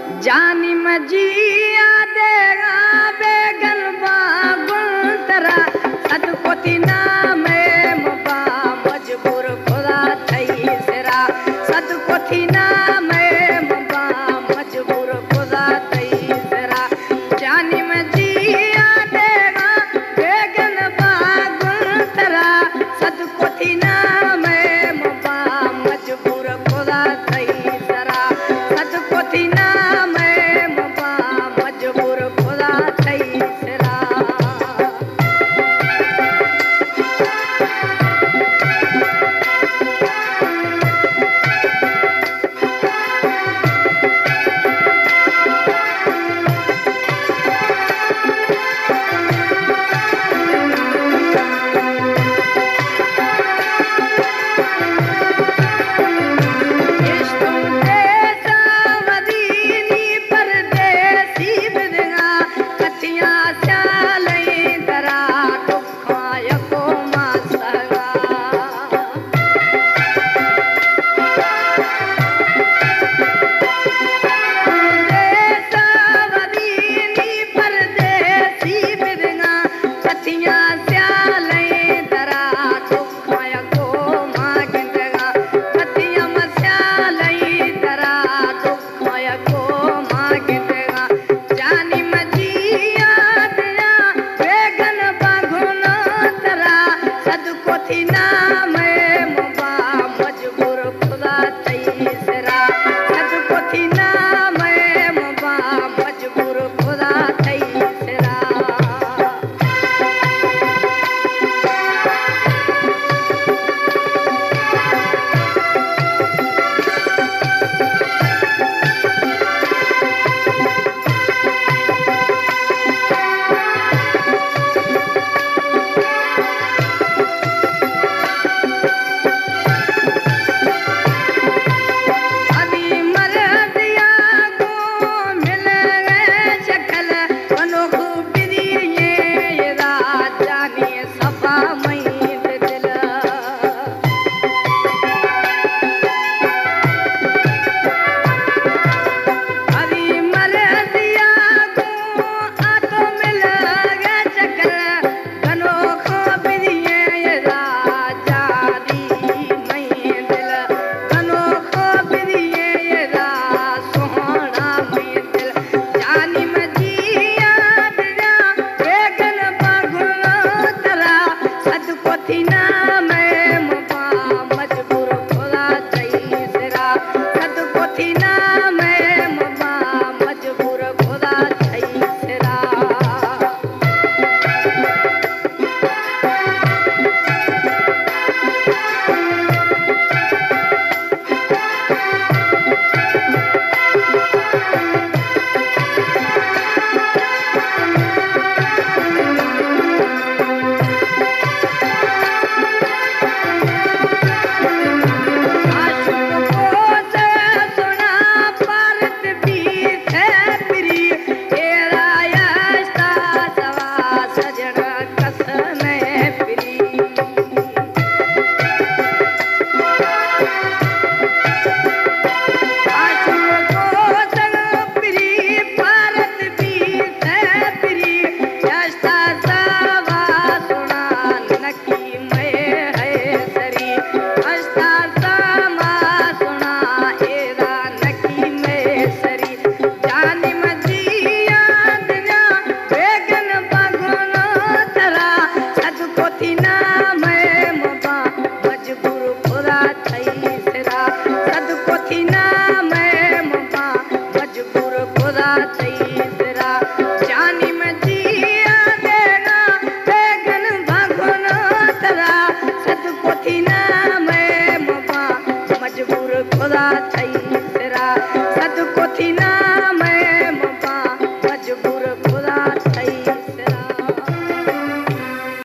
जानी मजिया देगा बेगन बागुन तरा सद कोती नाम मुबा मजबूर खुदा थई सिरा सद कोती नाम मुबा मजबूर खुदा थई सिरा जानी मजिया देगा बेगन बागुन तरा सद कोती नाम मुबा मजबूर खुदा थई सिरा सद कोती नाम मुबा मजबूर खुदा थई सिरा खुदा थई सिरा सद कोथी ना